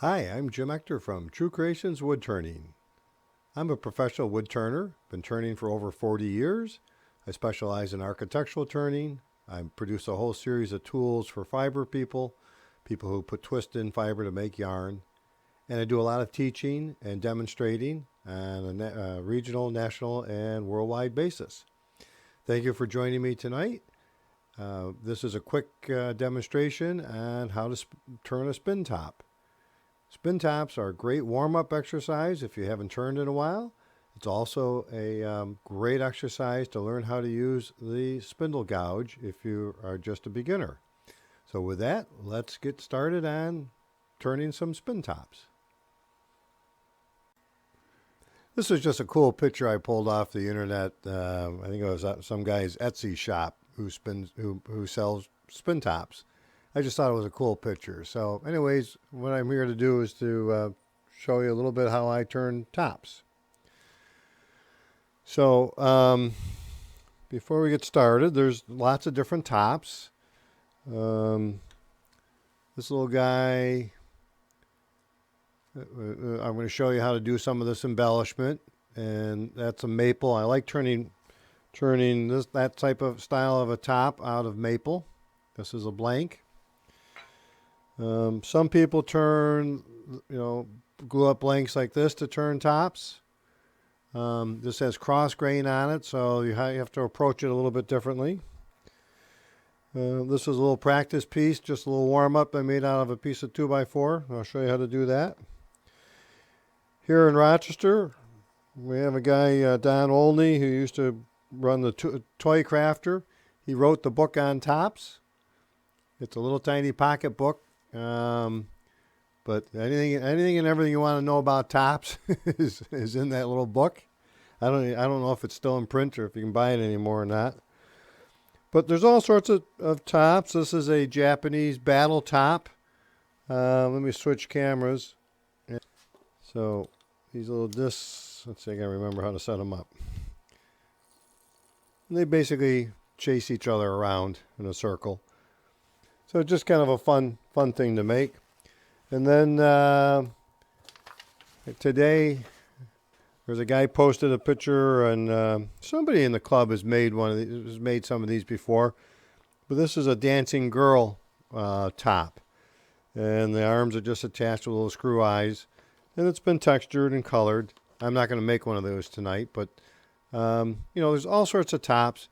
Hi, I'm Jim Ector from True Creations Woodturning. I'm a professional wood turner, been turning for over 40 years. I specialize in architectural turning. I produce a whole series of tools for fiber people who put twist in fiber to make yarn. And I do a lot of teaching and demonstrating on a regional, national, and worldwide basis. Thank you for joining me tonight. This is a quick demonstration on how to turn a spin top. Spin tops are a great warm-up exercise if you haven't turned in a while. It's also a great exercise to learn how to use the spindle gouge if you are just a beginner. So with that, let's get started on turning some spin tops. This is just a cool picture I pulled off the internet. I think it was some guy's Etsy shop who sells spin tops. I just thought it was a cool picture. So anyways, what I'm here to do is to show you a little bit how I turn tops. So before we get started, there's lots of different tops. This little guy, I'm going to show you how to do some of this embellishment, and that's a maple. I like turning that type of style of a top out of maple. This is a blank. Some people turn, glue up blanks like this to turn tops. This has cross grain on it, so you have to approach it a little bit differently. This is a little practice piece, just a little warm-up I made out of a piece of 2x4. I'll show you how to do that. Here in Rochester, we have a guy, Don Olney, who used to run the Toy Crafter. He wrote the book on tops. It's a little tiny pocket book. But anything and everything you want to know about tops is in that little book. I don't know if it's still in print or if you can buy it anymore or not. But there's all sorts of tops. This is a Japanese battle top. Let me switch cameras. So these little discs, let's see, I gotta remember how to set them up. And they basically chase each other around in a circle. So just kind of a fun thing to make. And then today, there's a guy posted a picture, and somebody in the club has made some of these before. But this is a dancing girl top, and the arms are just attached with little screw eyes, and it's been textured and colored. I'm not going to make one of those tonight, but there's all sorts of tops.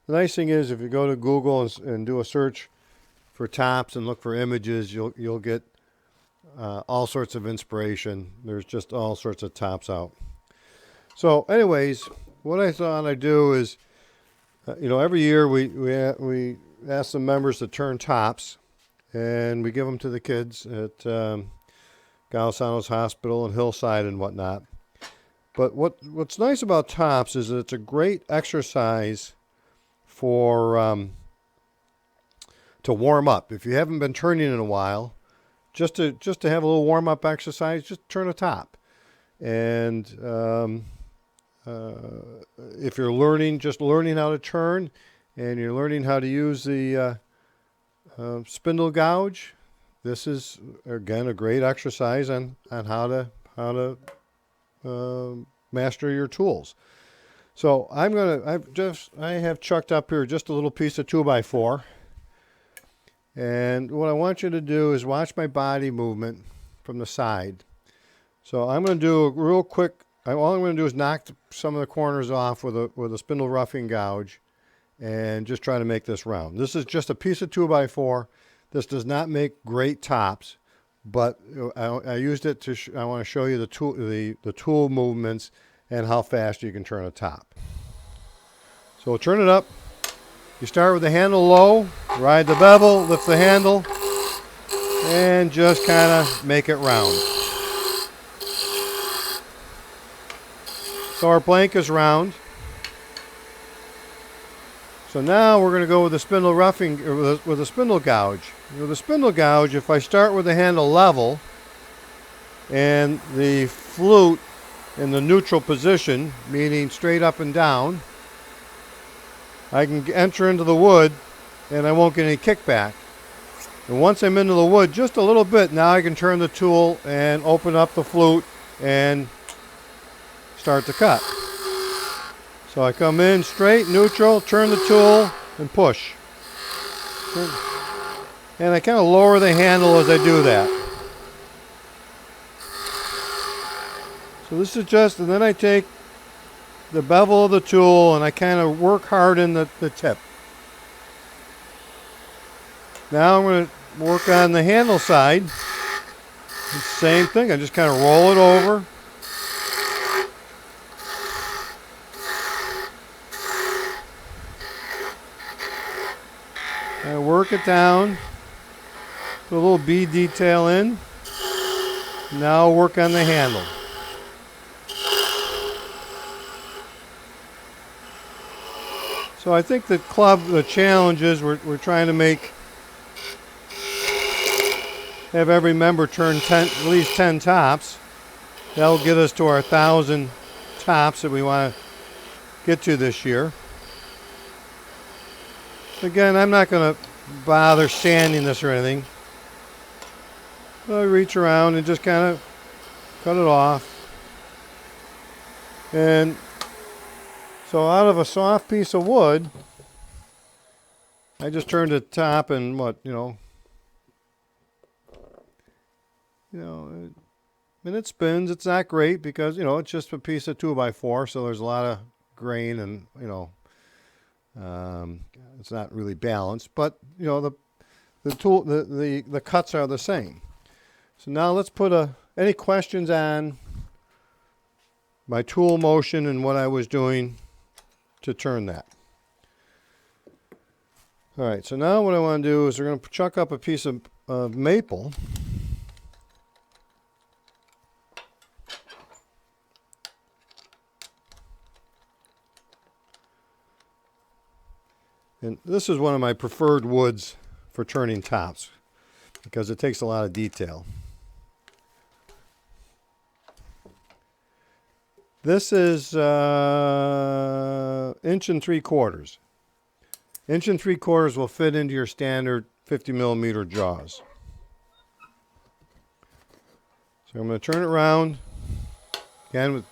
The nice thing is, if you go to Google and do a search for tops and look for images, you'll get all sorts of inspiration. There's just all sorts of tops out. So anyways, what I thought I'd do is, every year we ask the members to turn tops, and we give them to the kids at Galasanos Hospital and Hillside and whatnot. But what's nice about tops is that it's a great exercise for to warm up. If you haven't been turning in a while, just to have a little warm up exercise, just turn a top. And if you're learning how to turn, and you're learning how to use the spindle gouge, this is again a great exercise on how to master your tools. So I have chucked up here just a little piece of 2x4. And what I want you to do is watch my body movement from the side. So I'm going to do a real quick, all I'm going to do is knock some of the corners off with a spindle roughing gouge and just try to make this round. This is just a piece of 2x4. This does not make great tops, but I used it I want to show you the tool movements and how fast you can turn a top. So we'll turn it up. You start with the handle low, ride the bevel, lift the handle, and just kind of make it round. So our blank is round. So now we're going to go with the spindle roughing, with the spindle gouge. With the spindle gouge, if I start with the handle level and the flute in the neutral position, meaning straight up and down, I can enter into the wood and I won't get any kickback. And once I'm into the wood just a little bit, now I can turn the tool and open up the flute and start to cut. So I come in straight, neutral, turn the tool, and push. And I kind of lower the handle as I do that. So this is just, and then I take the bevel of the tool and I kind of work hard in the tip. Now I'm going to work on the handle side. Same thing, I just kind of roll it over. I work it down, put a little bead detail in. Now I'll work on the handle. So I think the challenge is we're trying to have every member turn at least 10 tops. That'll get us to our 1,000 tops that we want to get to this year. Again, I'm not going to bother sanding this or anything. I reach around and just kind of cut it off. And so out of a soft piece of wood, I just turned the top and and it spins. It's not great because, it's just a piece of 2x4, so there's a lot of grain and, it's not really balanced, but the cuts are the same. So now let's put any questions on my tool motion and what I was doing to turn that. All right, so now what I want to do is we're going to chuck up a piece of maple. And this is one of my preferred woods for turning tops because it takes a lot of detail. This is 1 3/4 inch. 1 3/4 will fit into your standard 50mm jaws. So I'm going to turn it around. Again, with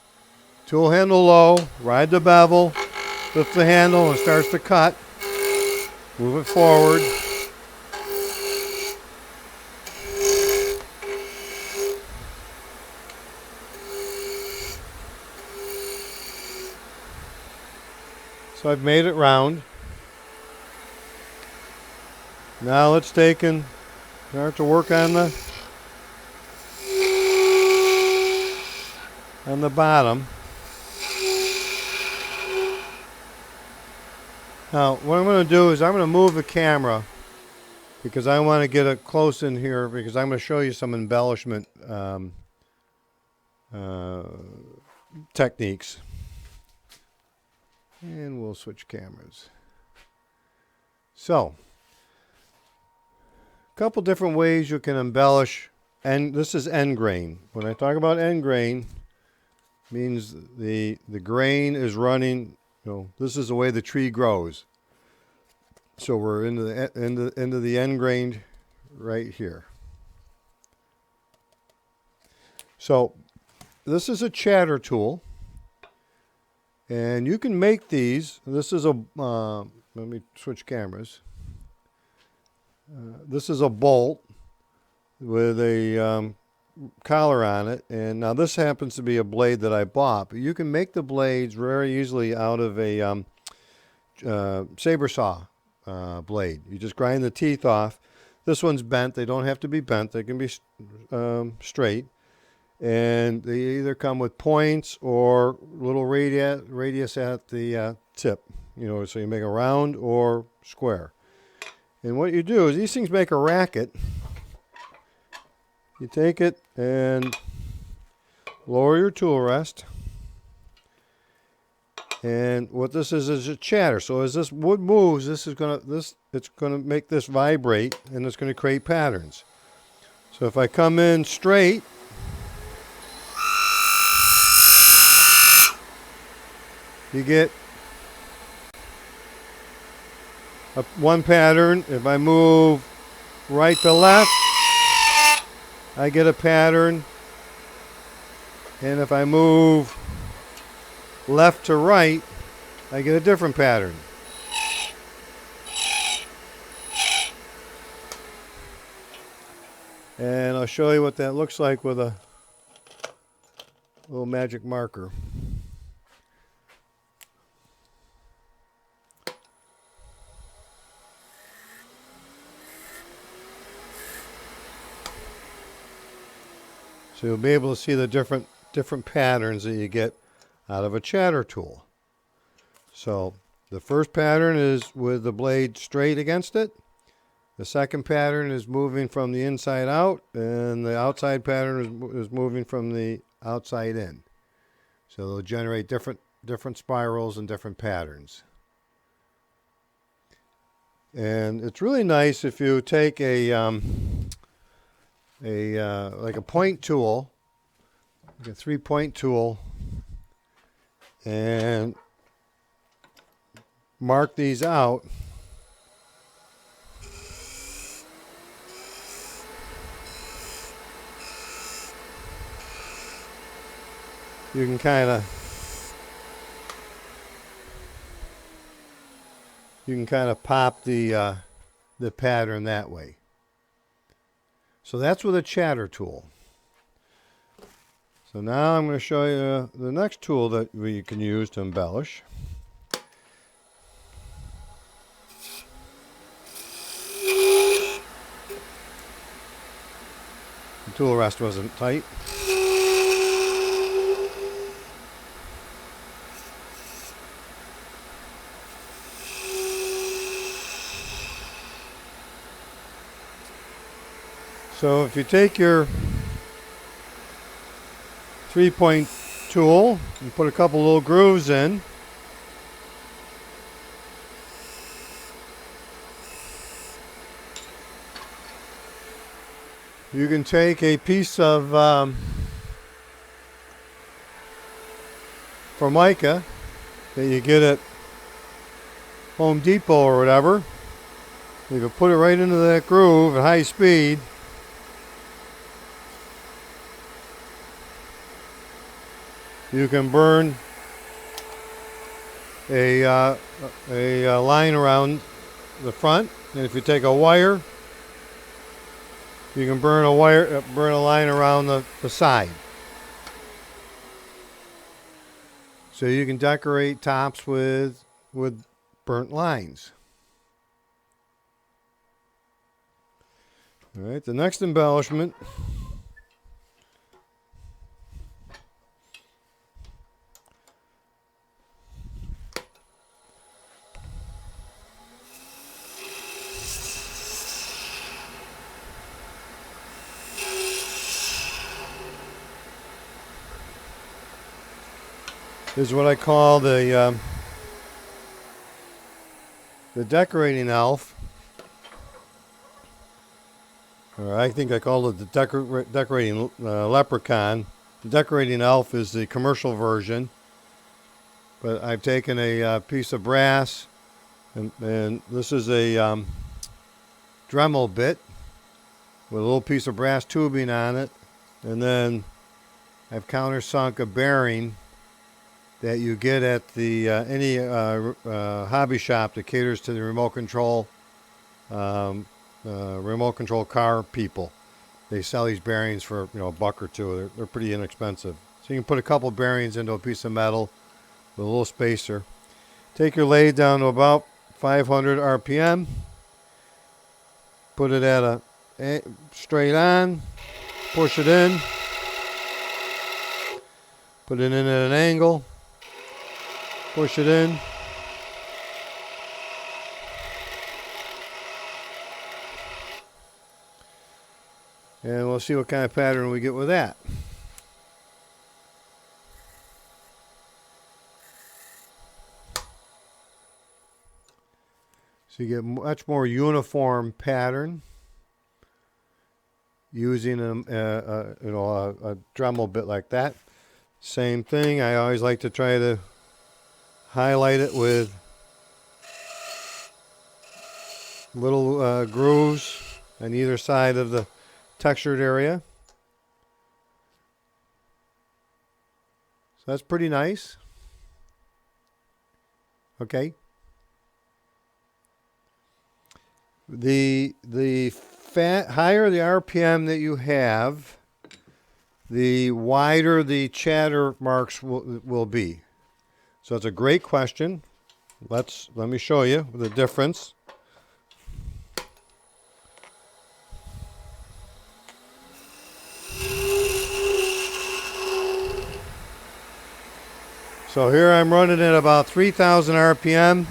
tool handle low, ride the bevel, lift the handle and it starts to cut. Move it forward. So I've made it round. Now let's take and start to work on the bottom. Now, what I'm going to do is I'm going to move the camera because I want to get it close in here because I'm going to show you some embellishment techniques. And we'll switch cameras. So, a couple different ways you can embellish, and this is end grain. When I talk about end grain, it means the grain is running. This is the way the tree grows. So we're into the end grain right here. So this is a chatter tool, and you can make these. This is let me switch cameras. This is a bolt with a collar on it, and now this happens to be a blade that I bought, but you can make the blades very easily out of a saber saw blade. You just grind the teeth off. This one's bent. They don't have to be bent. They can be straight, and they either come with points or little radius at the tip, so you make a round or square. And what you do is these things make a racket. You take it and lower your tool rest. And what this is a chatter. So as this wood moves, it's gonna make this vibrate, and it's gonna create patterns. So if I come in straight, you get one pattern. If I move right to left, I get a pattern. And if I move left to right, I get a different pattern. And I'll show you what that looks like with a little magic marker. So you'll be able to see the different patterns that you get out of a chatter tool. So the first pattern is with the blade straight against it. The second pattern is moving from the inside out, and the outside pattern is moving from the outside in. So they'll generate different spirals and different patterns. And it's really nice if you take like a point tool, like a 3-point tool, and mark these out. You can kind of pop the pattern that way. So that's with a chatter tool. So now I'm going to show you the next tool that we can use to embellish. The tool rest wasn't tight. So if you take your 3-point tool and put a couple little grooves in, you can take a piece of Formica that you get at Home Depot or whatever. You can put it right into that groove at high speed. You can burn a line around the front, and if you take a wire, you can burn a line around the side. So you can decorate tops with burnt lines. All right, the next embellishment is what I call the decorating elf, or I think I call it the decorating leprechaun. The decorating elf is the commercial version, but I've taken a piece of brass, and this is a Dremel bit with a little piece of brass tubing on it, and then I've countersunk a bearing that you get at the any hobby shop that caters to the remote control car people. They sell these bearings for $1 or $2. They're pretty inexpensive. So you can put a couple bearings into a piece of metal with a little spacer. Take your lathe down to about 500 RPM. Put it at a straight on. Push it in. Put it in at an angle. Push it in. And we'll see what kind of pattern we get with that. So you get much more uniform pattern using a Dremel bit like that. Same thing. I always like to try to highlight it with little grooves on either side of the textured area. So that's pretty nice. Okay. The higher the RPM that you have, the wider the chatter marks will be. So it's a great question. Let me show you the difference. So here I'm running at about 3,000 RPM.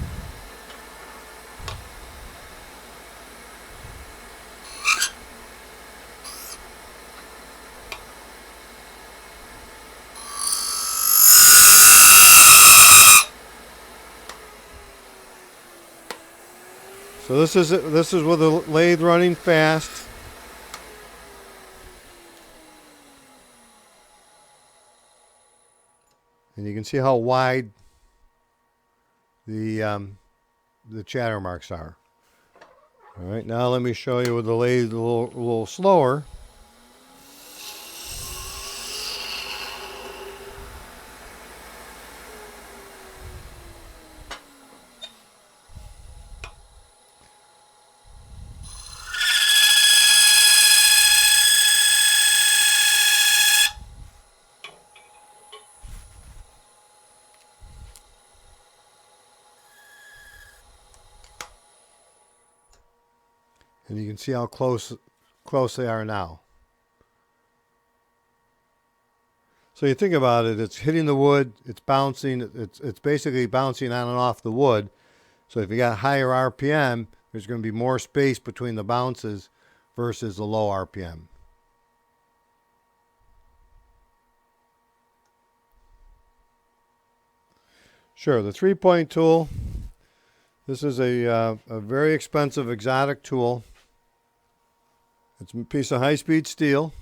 So this is with the lathe running fast. And you can see how wide the chatter marks are. All right, now let me show you with the lathe a little slower. And you can see how close they are now. So you think about it, it's hitting the wood, it's bouncing, it's basically bouncing on and off the wood. So if you got higher RPM, there's going to be more space between the bounces versus the low RPM. Sure, the 3-point tool. This is a very expensive exotic tool. It's a piece of high-speed steel,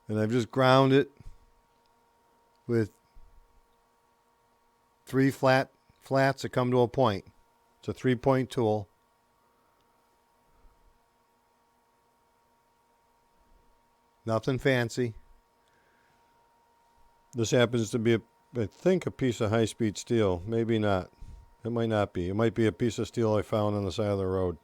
and I've just ground it with 3 flats that come to a point. It's a 3-point tool. Nothing fancy. This happens to be, I think, a piece of high-speed steel. Maybe not. It might not be. It might be a piece of steel I found on the side of the road.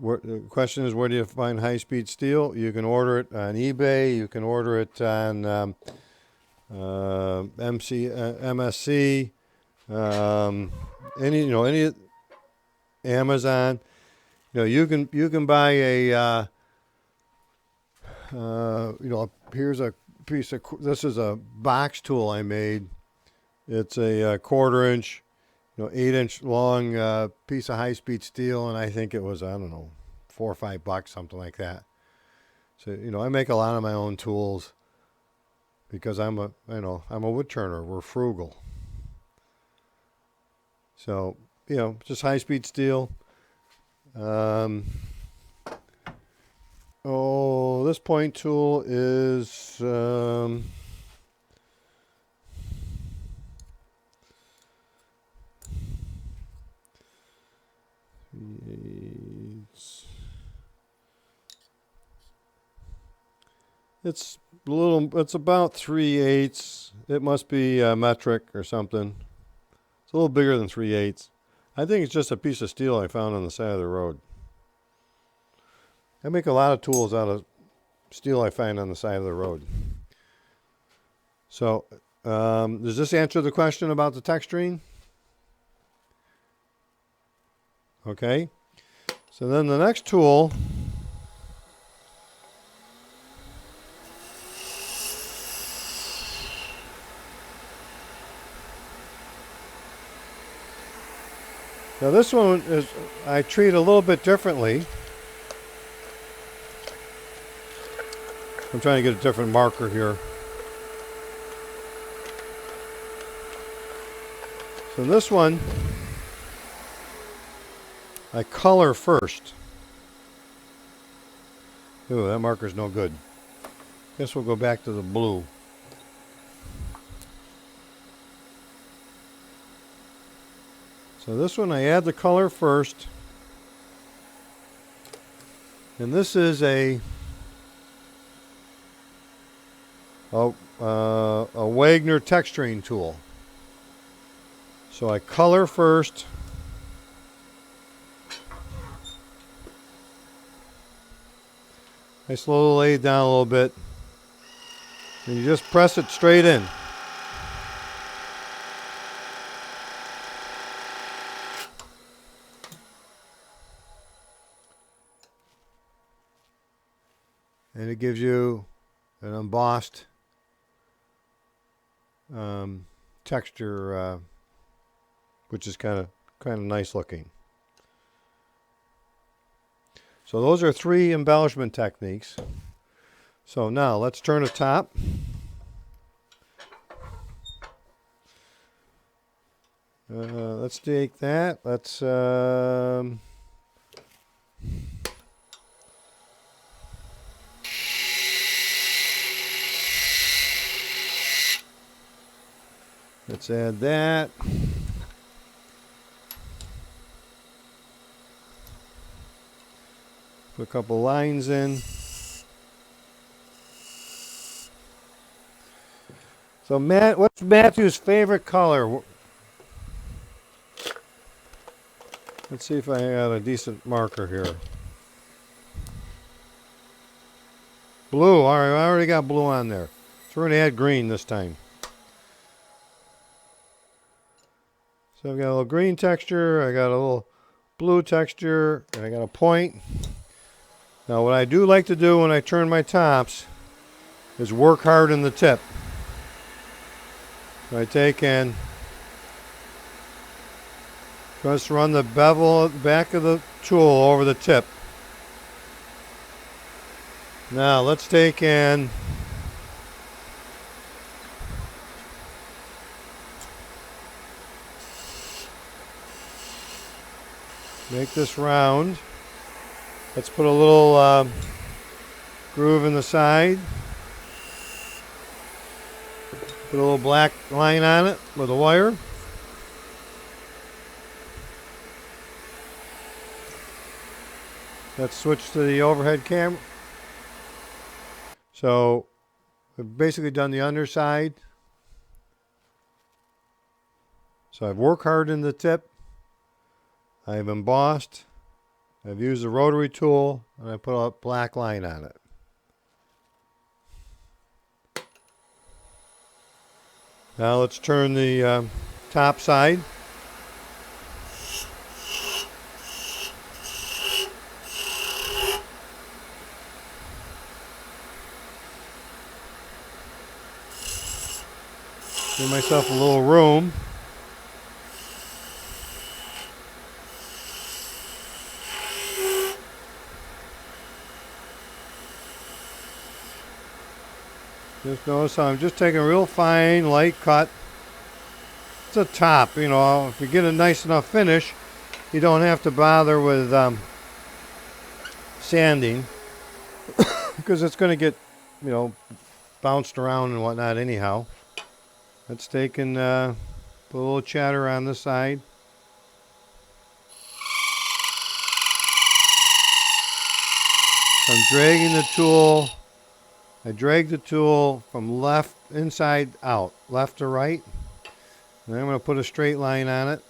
The question is, where do you find high-speed steel? You can order it on eBay. You can order it on MSC, any Amazon. You can buy a here's a piece of. This is a box tool I made. It's a 1/4-inch. 8-inch long piece of high-speed steel, and I think it was, I don't know, $4 or $5, something like that. So I make a lot of my own tools because I'm a wood turner. We're frugal. So just high-speed steel. This point tool is. It's about 3/8. It must be metric or something. It's a little bigger than 3/8. I think it's just a piece of steel I found on the side of the road. I make a lot of tools out of steel I find on the side of the road. So, does this answer the question about the texturing? Okay. So then the next tool. Now this one I treat a little bit differently. I'm trying to get a different marker here. So this one, I color first. Ooh, that marker's no good. Guess we'll go back to the blue. So this one I add the color first. And this is a Wagner texturing tool. So I color first. I slowly lay it down a little bit. And you just press it straight in. And it gives you an embossed texture, which is kind of nice looking. So those are 3 embellishment techniques. So now let's turn the top. Let's take that. Let's let's add that. Put a couple lines in. So what's Matthew's favorite color? Let's see if I got a decent marker here. Blue. All right, I already got blue on there. So we're going to add green this time. So I've got a little green texture, I got a little blue texture, and I got a point. Now what I do like to do when I turn my tops is work hard in the tip. So I take and just run the bevel at the back of the tool over the tip. Now let's take and make this round. Let's put a little groove in the side. Put a little black line on it with a wire. Let's switch to the overhead camera. So we've basically done the underside. So I've worked hard in the tip. I've embossed. I've used the rotary tool, and I put a black line on it. Now let's turn the top side. Give myself a little room. Just notice how I'm just taking a real fine, light cut. It's a top, you know. If you get a nice enough finish, you don't have to bother with sanding because it's going to get, you know, bounced around and whatnot anyhow. Let's take and put a little chatter on the side. I'm dragging the tool. I drag the tool from left, inside out, left to right. And I'm going to put a straight line on it.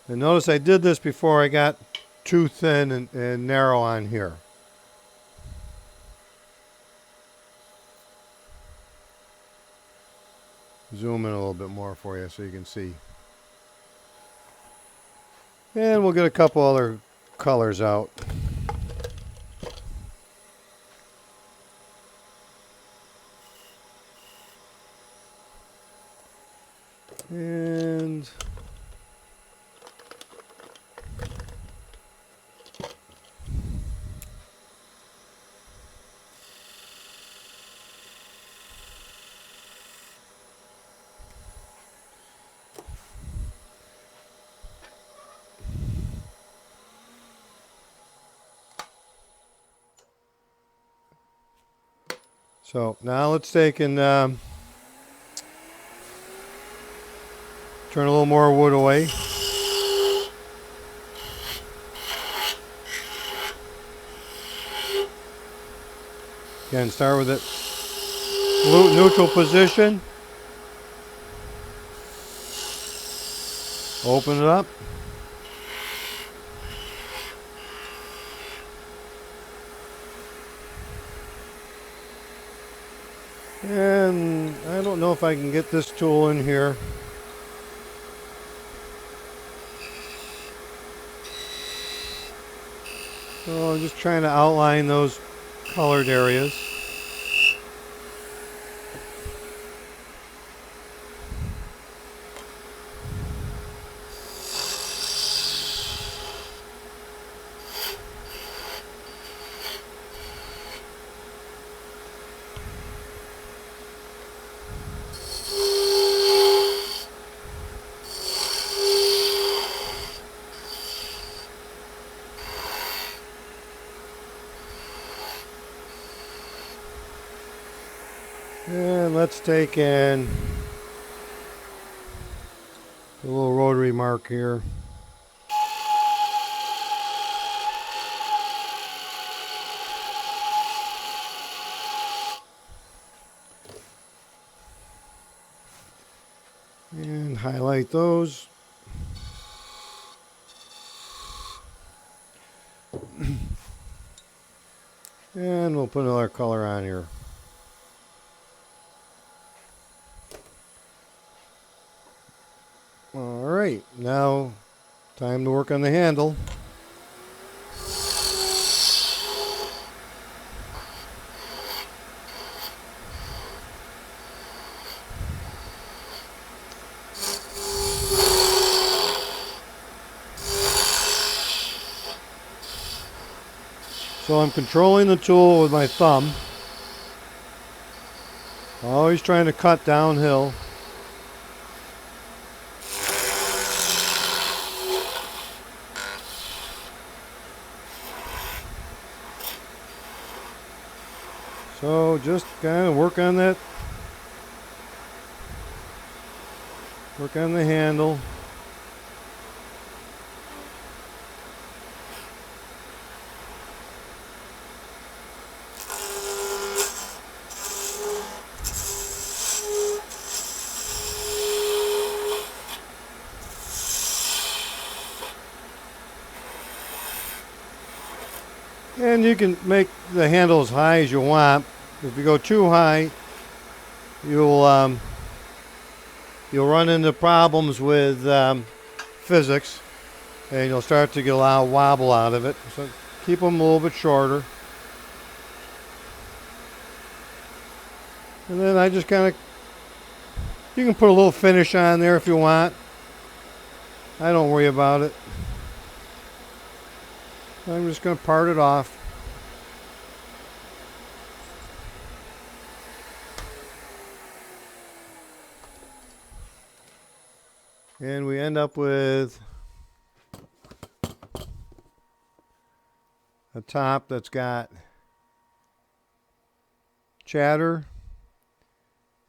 And notice I did this before I got too thin and narrow on here. Zoom in a little bit more for you so you can see. And we'll get a couple other colors out. And So now let's take and turn a little more wood away. Again, start with it neutral position. Open it up. And I don't know if I can get this tool in here. So I'm just trying to outline those colored areas. And let's take in a little rotary mark here. And highlight those. And we'll put another color on here. Alright, now time to work on the handle. So I'm controlling the tool with my thumb. Always trying to cut downhill. So just kind of work on that. Work on the handle. And you can make the handle as high as you want. If you go too high, you'll run into problems with physics, and you'll start to get a lot of wobble out of it. So keep them a little bit shorter. And then I just kind of, you can put a little finish on there if you want. I don't worry about it. I'm just going to part it off. And we end up with a top that's got chatter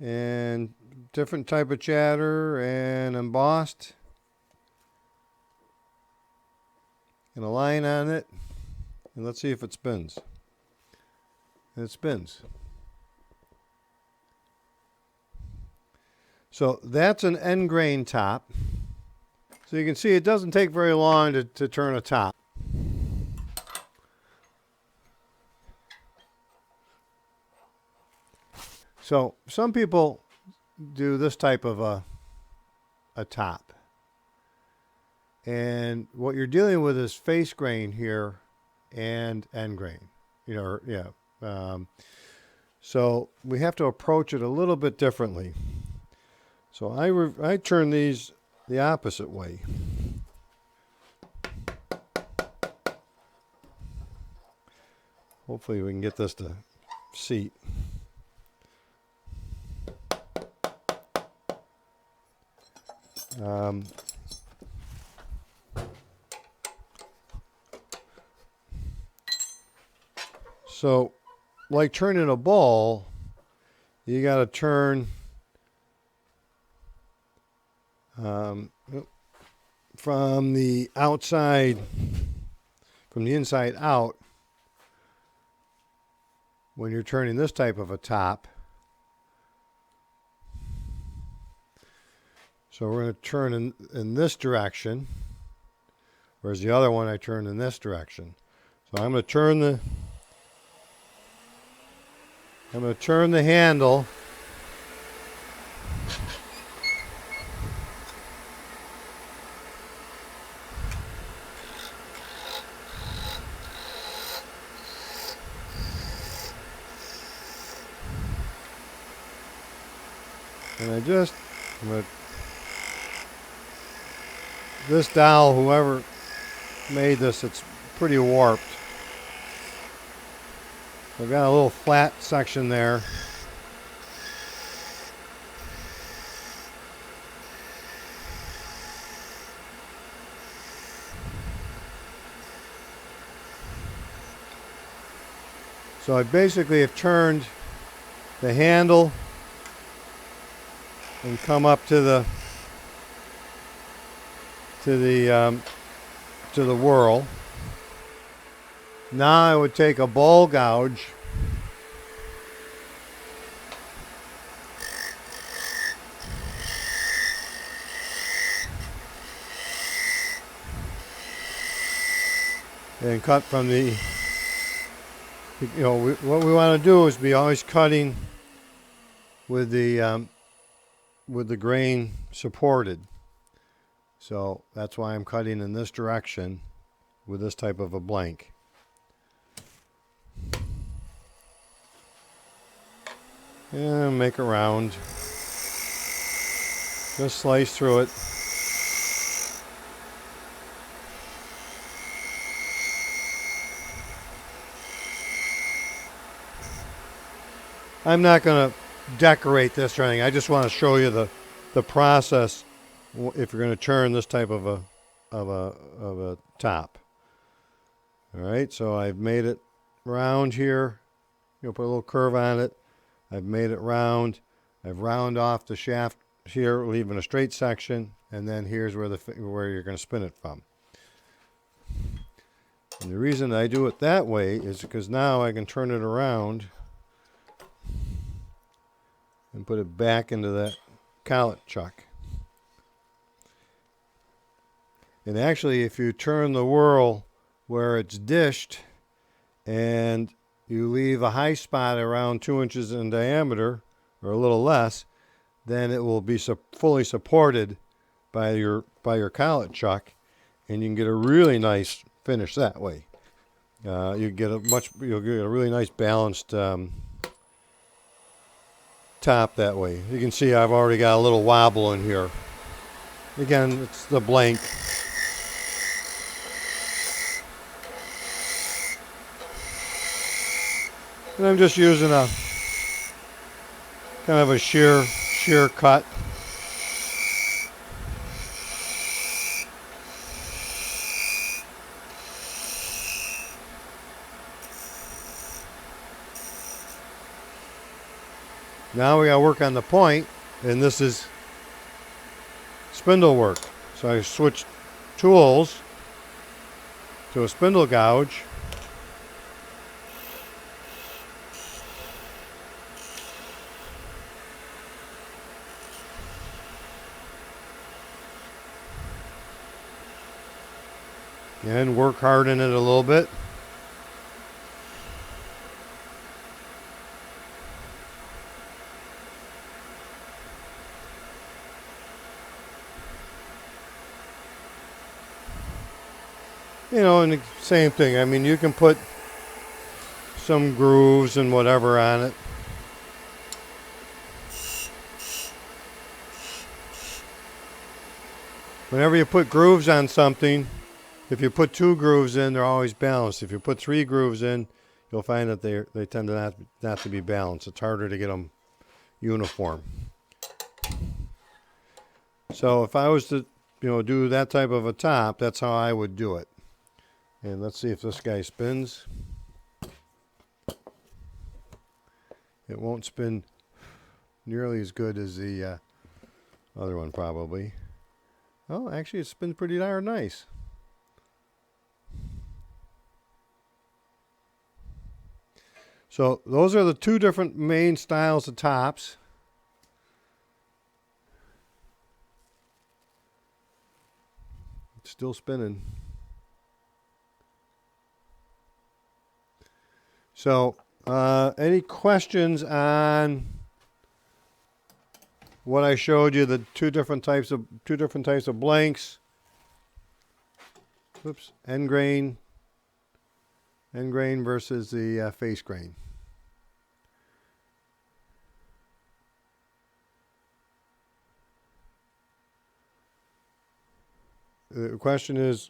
and different type of chatter and embossed. And a line on it, and let's see if it spins. And it spins. So that's an end grain top. So you can see it doesn't take very long to turn a top. So some people do this type of a top. And what you're dealing with is face grain here and end grain, so we have to approach it a little bit differently. So I turn these the opposite way. Hopefully we can get this to seat. So, like turning a ball, you got to turn from the outside, from the inside out, when you're turning this type of a top. So we're going to turn in this direction, whereas the other one I turned in this direction. So I'm going to turn the handle and this dowel, whoever made this, it's pretty warped. I've got a little flat section there. So I basically have turned the handle and come up to the whirl. Now I would take a ball gouge and cut from the, what we want to do is be always cutting with the grain supported. So that's why I'm cutting in this direction with this type of a blank. And make a round. Just slice through it. I'm not going to decorate this or anything. I just want to show you the process if you're going to turn this type of a top. All right, so I've made it round here. Put a little curve on it. I've made it round. I've round off the shaft here, leaving a straight section, and then here's where you're going to spin it from. And the reason I do it that way is because now I can turn it around and put it back into that collet chuck. And actually, if you turn the whirl where it's dished and you leave a high spot around 2 inches in diameter, or a little less, then it will be fully supported by your collet chuck, and you can get a really nice finish that way. You'll get a really nice balanced top that way. You can see I've already got a little wobble in here. Again, it's the blank. And I'm just using a kind of a shear cut. Now we got to work on the point, and this is spindle work. So I switched tools to a spindle gouge. And work hard in it a little bit. And the same thing. I mean, you can put some grooves and whatever on it. Whenever you put grooves on something, if you put 2 grooves in, they're always balanced. If you put 3 grooves in, you'll find that they tend to not to be balanced. It's harder to get them uniform. So if I was to, do that type of a top, that's how I would do it. And let's see if this guy spins. It won't spin nearly as good as the other one probably. Oh, actually it spins pretty darn nice. So those are the two different main styles of tops. It's still spinning. So any questions on what I showed you, the two different types of blanks? Oops, end grain versus the face grain. The question is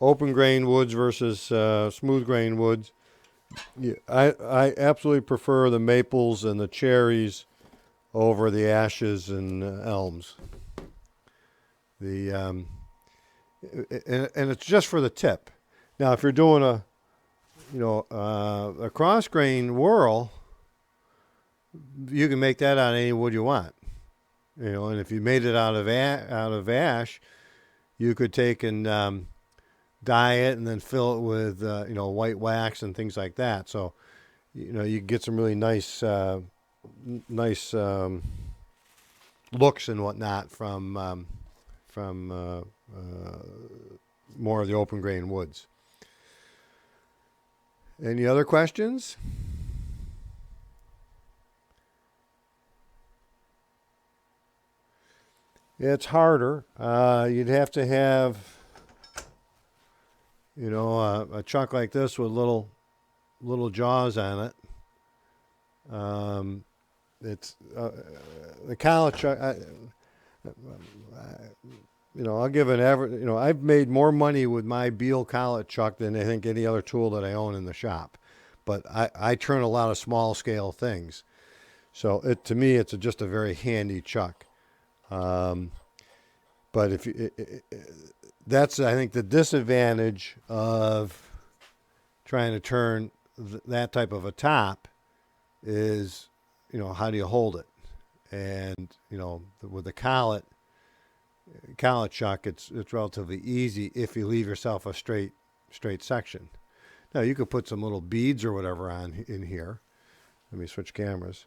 open grain woods versus smooth grain woods. Yeah, I absolutely prefer the maples and the cherries over the ashes and elms. And it's just for the tip. Now, if you're doing a cross grain whorl, you can make that out of any wood you want. And if you made it out of ash, you could take and dye it and then fill it with white wax and things like that. So you can get some really nice looks and whatnot from more of the open grain woods. Any other questions? It's harder. You'd have to have, a chuck like this with little jaws on it. It's the collet chuck. I'll give an average. I've made more money with my Beal collet chuck than I think any other tool that I own in the shop. But I turn a lot of small scale things, so to me it's just a very handy chuck. But if that's, I think, the disadvantage of trying to turn that type of a top is, how do you hold it? And with the collet chuck, it's relatively easy if you leave yourself a straight section. Now you could put some little beads or whatever on in here. Let me switch cameras.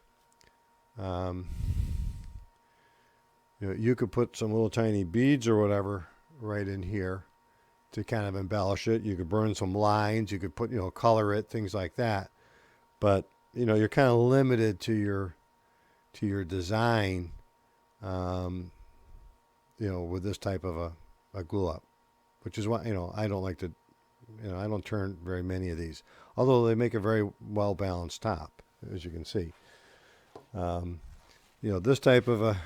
You could put some little tiny beads or whatever right in here to kind of embellish it. You could burn some lines. You could put, color it, things like that. But, you're kind of limited to your design, with this type of a glue up, which is why, I don't like to, I don't turn very many of these, although they make a very well-balanced top, as you can see. This type of a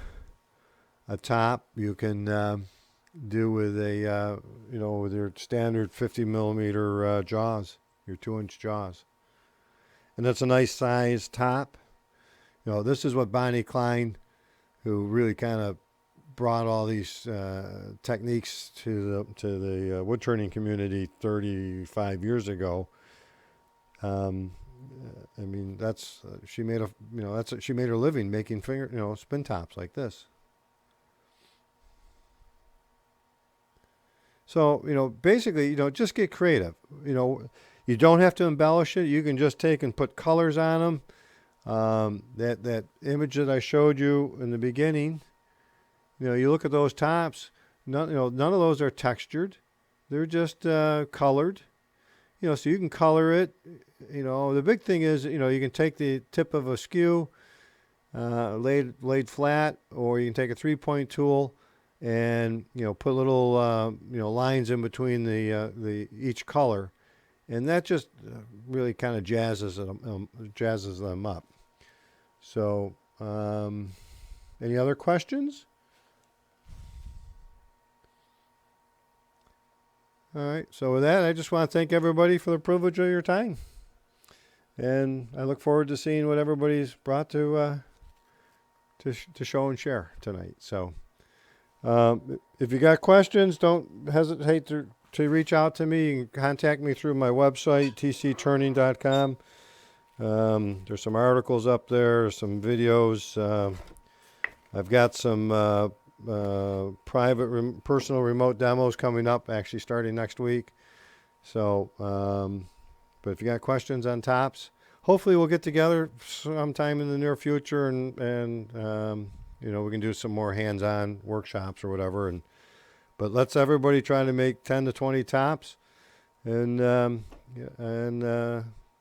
top you can do with with your standard 50 millimeter jaws, your 2-inch jaws, and that's a nice size top. This is what Bonnie Klein, who really kind of brought all these techniques to the wood turning community 35 years ago. She made she made her living making spin tops like this. So, basically, just get creative. You don't have to embellish it. You can just take and put colors on them. That image that I showed you in the beginning, you look at those tops, none of those are textured. They're just colored. So you can color it. The big thing is, you can take the tip of a skew, laid flat, or you can take a 3-point tool and put little lines in between the each color, and that just really kind of jazzes them up. So, any other questions? All right. So with that, I just want to thank everybody for the privilege of your time, and I look forward to seeing what everybody's brought to show and share tonight. So. If you got questions, don't hesitate to reach out to me. You can contact me through my website, tcturning.com. There's some articles up there, some videos. I've got some private, personal remote demos coming up, actually starting next week. So, but if you got questions on tops, hopefully we'll get together sometime in the near future, and you know, we can do some more hands-on workshops or whatever. But let's everybody try to make 10 to 20 tops, and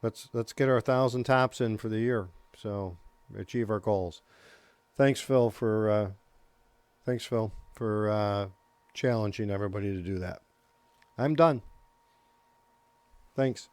let's get our 1,000 tops in for the year. So achieve our goals. Thanks, Phil, for challenging everybody to do that. I'm done. Thanks.